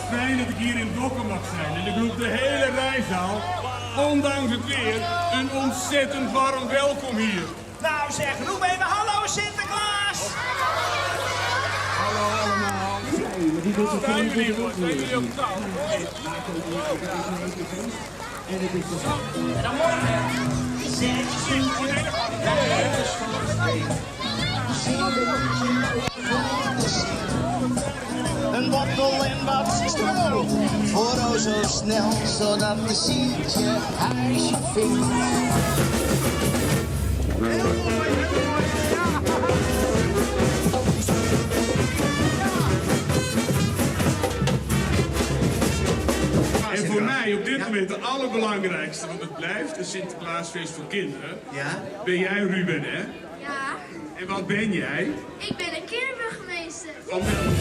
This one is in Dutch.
fijn dat ik hier in Dokkum mag zijn. En ik roep de hele rijzaal, ondanks het weer, een ontzettend warm welkom hier. Nou zeg, roep even hallo Sinterklaas! Hallo allemaal. Zijn jullie hoor, zijn jullie op touw? En dan morgen zet je een wortel en wat stro voor o zo snel, zodat je ziet je huisje vindt. En voor mij op dit moment de allerbelangrijkste, want het blijft een Sinterklaasfeest voor kinderen. Ja? Ben jij Ruben, hè? Ja, En wat ben jij? ik ben een kinderburgemeester. Van welke